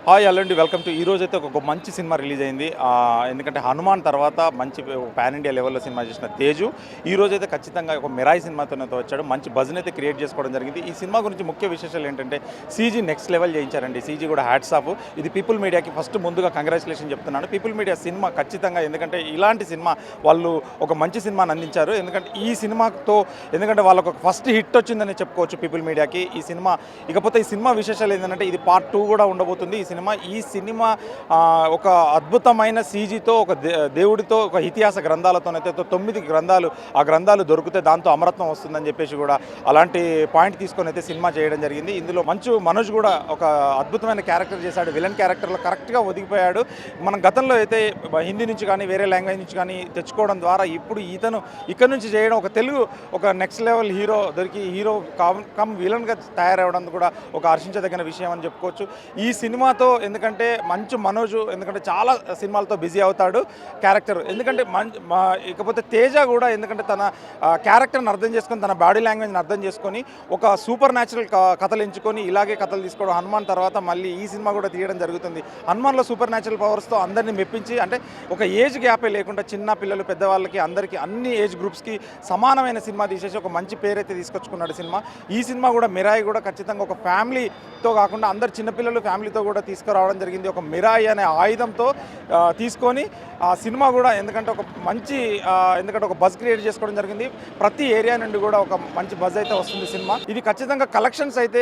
Hi hello అండి, welcome to ఈ రోజు అయితే ఒక మంచి సినిమా రిలీజ్ అయింది. ఎందుకంటే హనుమాన్ తర్వాత మంచి పాన్ ఇండియా లెవెల్లో సినిమా చేసిన తేజు ఈ రోజు అయితే ఖచ్చితంగా ఒక మిరాయి సినిమాతోనైతే వచ్చాడు. మంచి బజ్ని అయితే క్రియేట్ చేసుకోవడం జరిగింది. ఈ సినిమా గురించి ముఖ్య విశేషాలు ఏంటంటే సీజీ నెక్స్ట్ లెవెల్ చేయించారండి. సీజీ కూడా హ్యాట్స్ ఆఫ్. ఇది పీపుల్ మీడియాకి ఫస్ట్ ముందుగా కంగ్రాచులేషన్ చెప్తున్నాను. పీపుల్ మీడియా సినిమా ఖచ్చితంగా, ఎందుకంటే ఇలాంటి సినిమా వాళ్ళు ఒక మంచి సినిమాని అందించారు. ఎందుకంటే ఈ సినిమాతో వాళ్ళకు ఒక ఫస్ట్ హిట్ వచ్చిందని చెప్పుకోవచ్చు పీపుల్ మీడియాకి ఈ సినిమా. ఇకపోతే ఈ సినిమా విశేషాలు ఏంటంటే ఇది పార్ట్ 2 కూడా ఉండబోతుంది. ఈ సినిమా ఒక అద్భుతమైన సీజీతో, ఒక దేవుడితో, ఒక ఇతిహాస గ్రంథాలతోనైతే 9 గ్రంథాలు, ఆ గ్రంథాలు దొరికితే దాంతో అమరత్వం వస్తుందని చెప్పేసి కూడా అలాంటి పాయింట్ తీసుకొని అయితే సినిమా చేయడం జరిగింది. ఇందులో మనోజ్ కూడా ఒక అద్భుతమైన క్యారెక్టర్ చేశాడు. విలన్ క్యారెక్టర్లో కరెక్ట్గా ఒదిగిపోయాడు. మనం గతంలో అయితే హిందీ నుంచి కానీ వేరే లాంగ్వేజ్ నుంచి కానీ తెచ్చుకోవడం ద్వారా ఇప్పుడు ఇతను ఇక్కడ నుంచి చేయడం, ఒక తెలుగు ఒక నెక్స్ట్ లెవెల్ హీరో కమ్ విలన్గా తయారవడం కూడా ఒక హర్షించదగిన విషయం అని చెప్పుకోవచ్చు. ఈ సినిమాతో ఎందుకంటే మంచు మనోజు ఎందుకంటే చాలా సినిమాలతో బిజీ అవుతాడు క్యారెక్టర్. ఎందుకంటే ఇకపోతే తేజ కూడా ఎందుకంటే తన క్యారెక్టర్ని అర్థం చేసుకొని, తన బాడీ లాంగ్వేజ్ని అర్థం చేసుకొని ఒక సూపర్ న్యాచురల్ కథలు ఎంచుకొని ఇలాగే కథలు తీసుకోవడం. హనుమాన్ తర్వాత మళ్ళీ ఈ సినిమా కూడా తీయడం జరుగుతుంది. హనుమాన్లో సూపర్ న్యాచురల్ పవర్స్తో అందరినీ మెప్పించి, అంటే ఒక ఏజ్ గ్యాపే లేకుండా చిన్న పిల్లలు పెద్దవాళ్ళకి అందరికీ అన్ని ఏజ్ గ్రూప్స్కి సమానమైన సినిమా తీసేసి ఒక మంచి పేరైతే తీసుకొచ్చుకున్నాడు సినిమా. ఈ సినిమా కూడా మిరాయి కూడా ఖచ్చితంగా ఒక ఫ్యామిలీతో కాకుండా అందరు చిన్నపిల్లలు ఫ్యామిలీతో కూడా తీసుకురావడం జరిగింది. ఒక మిరాయి అనే ఆయుధంతో తీసుకొని ఆ సినిమా కూడా ఎందుకంటే ఒక బజ్ క్రియేట్ చేసుకోవడం జరిగింది. ప్రతి ఏరియా నుండి కూడా ఒక మంచి బజ్ అయితే వస్తుంది సినిమా. ఇది ఖచ్చితంగా కలెక్షన్స్ అయితే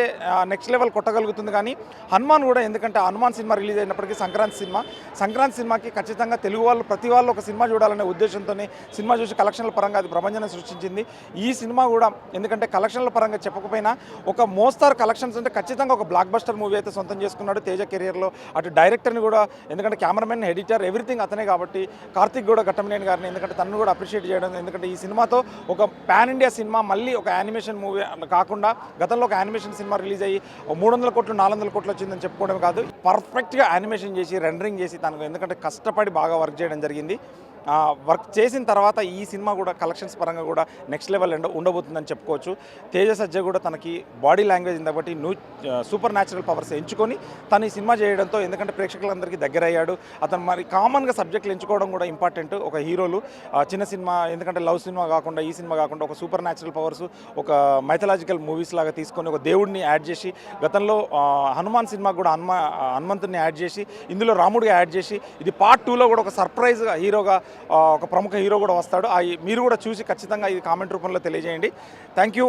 నెక్స్ట్ లెవెల్ కొట్టగలుగుతుంది. కానీ హనుమాన్ కూడా ఎందుకంటే హనుమాన్ సినిమా రిలీజ్ అయినప్పటికీ సంక్రాంతి సినిమాకి ఖచ్చితంగా తెలుగు వాళ్ళు ప్రతి వాళ్ళు ఒక సినిమా చూడాలనే ఉద్దేశంతోనే సినిమా చూసి కలెక్షన్ల పరంగా అది ప్రభంజనం సృష్టించింది. ఈ సినిమా కూడా ఎందుకంటే కలెక్షన్ల పరంగా చెప్పకపోయినా ఒక మోస్తారు కలెక్షన్స్ అంటే ఖచ్చితంగా ఒక బ్లాక్ బస్టర్ మూవీ అయితే సొంతం చేసుకున్నాడు తేజ కెరియర్లో. అటు డైరెక్టర్ని కూడా, ఎందుకంటే కెమెరామెన్, ఎడిటర్, ఎవ్రీథింగ్ అతనే కాబట్టి కార్తిక్ కూడా ఘట్టమనేని గారిని ఎందుకంటే తనను కూడా అప్రిషియేట్ చేయడం. ఎందుకంటే ఈ సినిమాతో ఒక పాన్ ఇండియా సినిమా మళ్ళీ ఒక యానిమేషన్ మూవీ కాకుండా గతంలో ఒక యానిమేషన్ సినిమా రిలీజ్ అయ్యి 300 కోట్లు 400 కోట్లు వచ్చిందని చెప్పుకోవడం కాదు, పర్ఫెక్ట్గా యానిమేషన్ చేసి రెండరింగ్ చేసి తనకు ఎందుకంటే కష్టపడి బాగా వర్క్ చేయడం జరిగింది. వర్క్ చేసిన తర్వాత ఈ సినిమా కూడా కలెక్షన్స్ పరంగా కూడా నెక్స్ట్ లెవెల్ ఉండబోతుందని చెప్పుకోవచ్చు. తేజ సజ్జ కూడా తనకి బాడీ లాంగ్వేజ్ కాబట్టి సూపర్ న్యాచురల్ పవర్స్ ఎంచుకొని తను ఈ సినిమా చేయడంతో ఎందుకంటే ప్రేక్షకులందరికీ దగ్గర అయ్యాడు. అతను మరి కామన్గా సబ్జెక్టులు ఎంచుకోవడం కూడా ఇంపార్టెంట్. ఒక హీరోలు చిన్న సినిమా ఎందుకంటే లవ్ సినిమా కాకుండా ఈ సినిమా కాకుండా ఒక సూపర్ న్యాచురల్ పవర్స్, ఒక మైథలాజికల్ మూవీస్ లాగా తీసుకొని ఒక దేవుడిని యాడ్ చేసి, గతంలో హనుమాన్ సినిమా కూడా హనుమంతుడిని యాడ్ చేసి ఇందులో రాముడిగా యాడ్ చేసి ఇది పార్ట్ 2లో కూడా ఒక సర్ప్రైజ్గా హీరోగా ఒక ప్రముఖ హీరో కూడా వస్తాడు. మీరు కూడా చూసి ఖచ్చితంగా ఇది కామెంట్ రూపంలో తెలియజేయండి. Thank you.